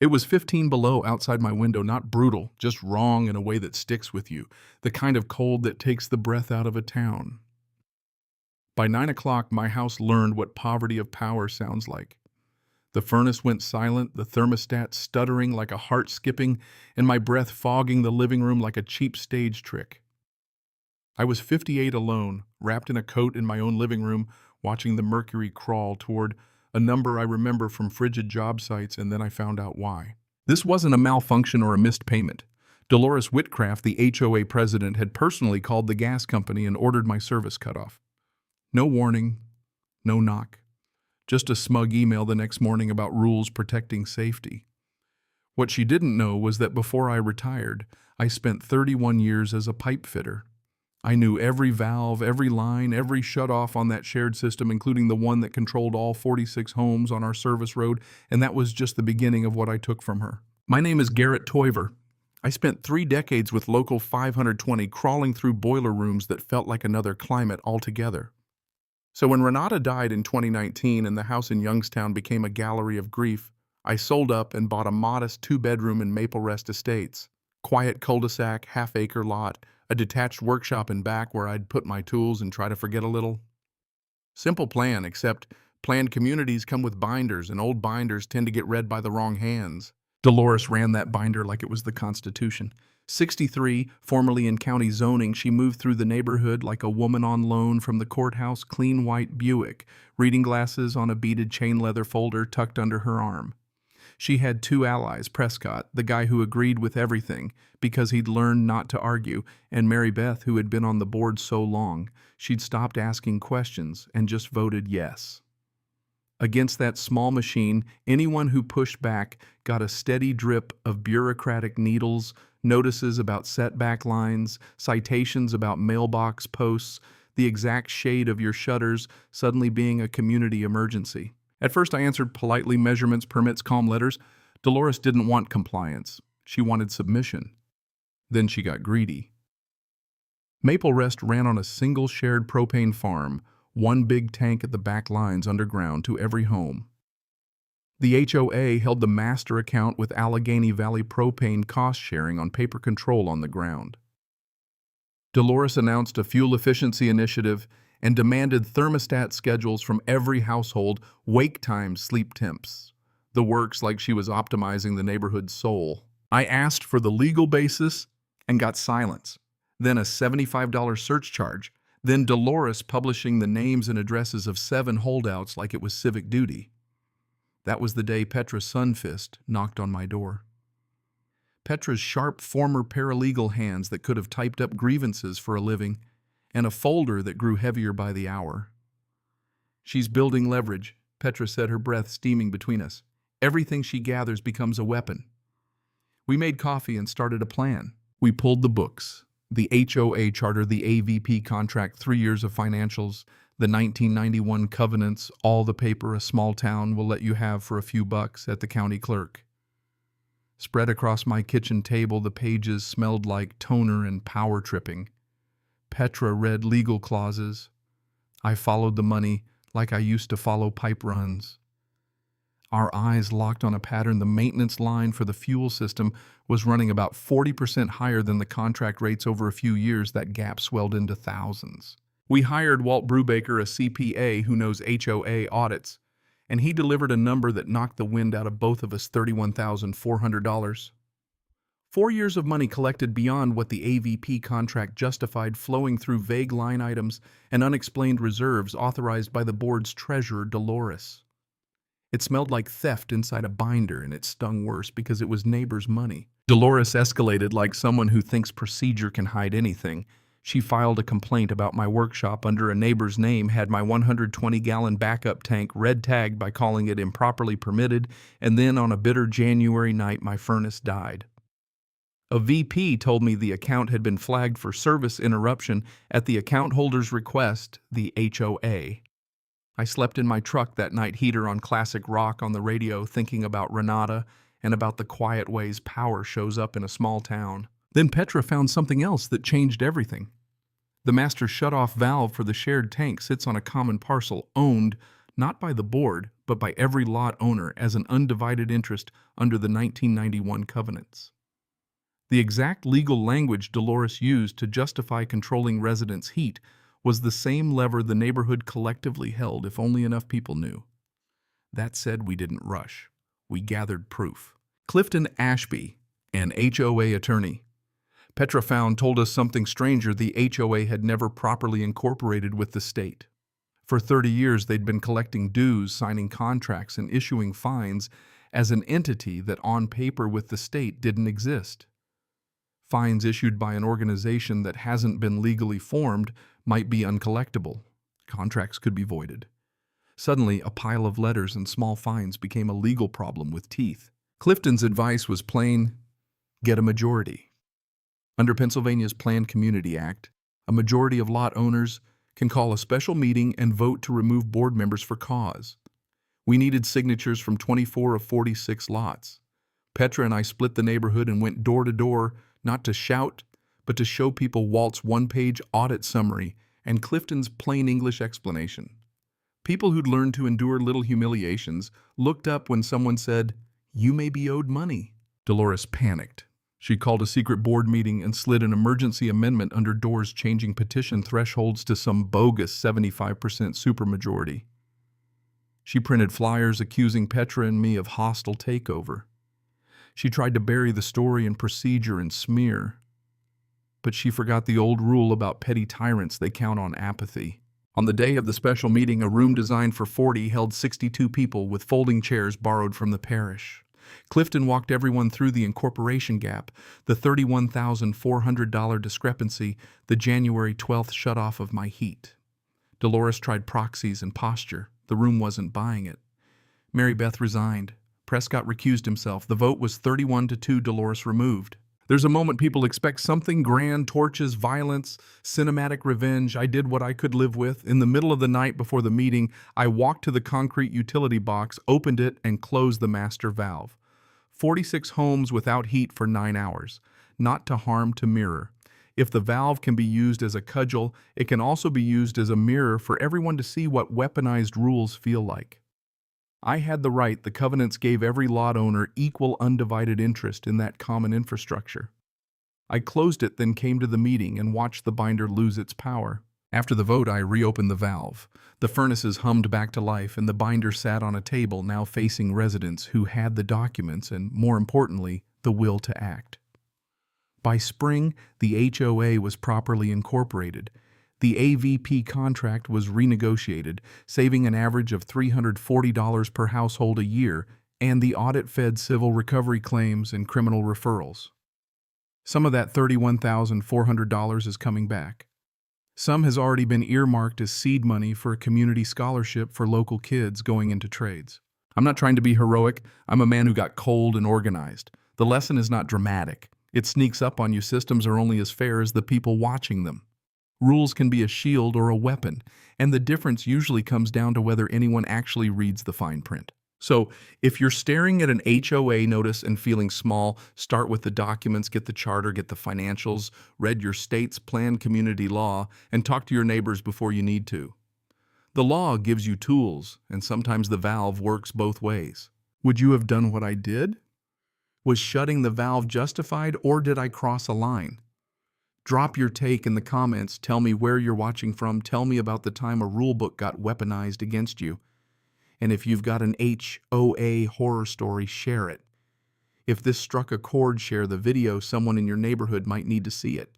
It was 15 below outside my window, not brutal, just wrong in a way that sticks with you, the kind of cold that takes the breath out of a town. By 9 o'clock, my house learned what poverty of power sounds like. The furnace went silent, the thermostat stuttering like a heart skipping, and my breath fogging the living room like a cheap stage trick. I was 58 alone, wrapped in a coat in my own living room, watching the mercury crawl toward a number I remember from frigid job sites, and then I found out why. This wasn't a malfunction or a missed payment. Dolores Whitcraft, the HOA president, had personally called the gas company and ordered my service cut off. No warning, no knock. Just a smug email the next morning about rules protecting safety. What she didn't know was that before I retired, I spent 31 years as a pipe fitter. I knew every valve, every line, every shutoff on that shared system, including the one that controlled all 46 homes on our service road, and that was just the beginning of what I took from her. My name is Garrett Toiver. I spent 3 decades with Local 520 crawling through boiler rooms that felt like another climate altogether. So when Renata died in 2019 and the house in Youngstown became a gallery of grief, I sold up and bought a modest 2-bedroom in Maple Rest Estates. Quiet cul-de-sac, half-acre lot, a detached workshop in back where I'd put my tools and try to forget a little. Simple plan, except planned communities come with binders, and old binders tend to get read by the wrong hands. Dolores ran that binder like it was the Constitution. 63, formerly in county zoning, she moved through the neighborhood like a woman on loan from the courthouse clean white Buick, reading glasses on a beaded chain leather folder tucked under her arm. She had 2 allies, Prescott, the guy who agreed with everything because he'd learned not to argue, and Mary Beth, who had been on the board so long, she'd stopped asking questions and just voted yes. Against that small machine, anyone who pushed back got a steady drip of bureaucratic needles, notices about setback lines, citations about mailbox posts, the exact shade of your shutters suddenly being a community emergency. At first I answered politely: measurements, permits, calm letters. Dolores didn't want compliance. She wanted submission. Then she got greedy. Maple Rest ran on a single shared propane farm, 1 big tank at the back lines underground to every home. The HOA held the master account with Allegheny Valley Propane cost sharing on paper control on the ground. Dolores announced a fuel efficiency initiative and demanded thermostat schedules from every household, wake times, sleep temps. The works, like she was optimizing the neighborhood's soul. I asked for the legal basis and got silence. Then a $75 search charge. Then Dolores publishing the names and addresses of 7 holdouts like it was civic duty. That was the day Petra Sunfist knocked on my door. Petra's sharp former paralegal hands that could have typed up grievances for a living, and a folder that grew heavier by the hour. She's building leverage, Petra said, her breath steaming between us. Everything she gathers becomes a weapon. We made coffee and started a plan. We pulled the books, the HOA charter, the AVP contract, 3 years of financials, the 1991 covenants, all the paper a small town will let you have for a few bucks at the county clerk. Spread across my kitchen table, the pages smelled like toner and power tripping. Petra read legal clauses. I followed the money like I used to follow pipe runs. Our eyes locked on a pattern. The maintenance line for the fuel system was running about 40% higher than the contract rates over a few years. That gap swelled into thousands. We hired Walt Brubaker, a CPA who knows HOA audits, and he delivered a number that knocked the wind out of both of us: $31,400. 4 years of money collected beyond what the AVP contract justified, flowing through vague line items and unexplained reserves authorized by the board's treasurer, Dolores. It smelled like theft inside a binder, and it stung worse because it was neighbors' money. Dolores escalated like someone who thinks procedure can hide anything. She filed a complaint about my workshop under a neighbor's name, had my 120-gallon backup tank red-tagged by calling it improperly permitted, and then on a bitter January night my furnace died. A VP told me the account had been flagged for service interruption at the account holder's request, the HOA. I slept in my truck that night, heater on classic rock on the radio, thinking about Renata and about the quiet ways power shows up in a small town. Then Petra found something else that changed everything. The master shutoff valve for the shared tank sits on a common parcel owned not by the board, but by every lot owner as an undivided interest under the 1991 covenants. The exact legal language Dolores used to justify controlling residents' heat was the same lever the neighborhood collectively held if only enough people knew. That said, we didn't rush. We gathered proof. Clifton Ashby, an HOA attorney. Petra found told us something stranger: the HOA had never properly incorporated with the state. For 30 years, they'd been collecting dues, signing contracts, and issuing fines as an entity that on paper with the state didn't exist. Fines issued by an organization that hasn't been legally formed might be uncollectible. Contracts could be voided. Suddenly, a pile of letters and small fines became a legal problem with teeth. Clifton's advice was plain: get a majority. Under Pennsylvania's Planned Community Act, a majority of lot owners can call a special meeting and vote to remove board members for cause. We needed signatures from 24 of 46 lots. Petra and I split the neighborhood and went door to door, not to shout, but to show people Walt's one-page audit summary and Clifton's plain English explanation. People who'd learned to endure little humiliations looked up when someone said, "You may be owed money." Dolores panicked. She called a secret board meeting and slid an emergency amendment under doors, changing petition thresholds to some bogus 75% supermajority. She printed flyers accusing Petra and me of hostile takeover. She tried to bury the story in procedure and smear. But she forgot the old rule about petty tyrants: they count on apathy. On the day of the special meeting, a room designed for 40 held 62 people with folding chairs borrowed from the parish. Clifton walked everyone through the incorporation gap, the $31,400 discrepancy, the January 12th shutoff of my heat. Dolores tried proxies and posture. The room wasn't buying it. Mary Beth resigned. Prescott recused himself. The vote was 31-2. Dolores removed. There's a moment people expect something grand: torches, violence, cinematic revenge. I did what I could live with. In the middle of the night before the meeting, I walked to the concrete utility box, opened it, and closed the master valve. 46 homes without heat for 9 hours. Not to harm, to mirror. If the valve can be used as a cudgel, it can also be used as a mirror for everyone to see what weaponized rules feel like. I had the right. The covenants gave every lot owner equal undivided interest in that common infrastructure. I closed it, then came to the meeting and watched the binder lose its power. After the vote, I reopened the valve. The furnaces hummed back to life, and the binder sat on a table, now facing residents who had the documents and, more importantly, the will to act. By spring, the HOA was properly incorporated. The AVP contract was renegotiated, saving an average of $340 per household a year, and the audit fed civil recovery claims and criminal referrals. Some of that $31,400 is coming back. Some has already been earmarked as seed money for a community scholarship for local kids going into trades. I'm not trying to be heroic. I'm a man who got cold and organized. The lesson is not dramatic. It sneaks up on you. Systems are only as fair as the people watching them. Rules can be a shield or a weapon, and the difference usually comes down to whether anyone actually reads the fine print. So, if you're staring at an HOA notice and feeling small, start with the documents, get the charter, get the financials, read your state's planned community law, and talk to your neighbors before you need to. The law gives you tools, and sometimes the valve works both ways. Would you have done what I did? Was shutting the valve justified, or did I cross a line? Drop your take in the comments. Tell me where you're watching from. Tell me about the time a rulebook got weaponized against you. And if you've got an HOA horror story, share it. If this struck a chord, share the video. Someone in your neighborhood might need to see it.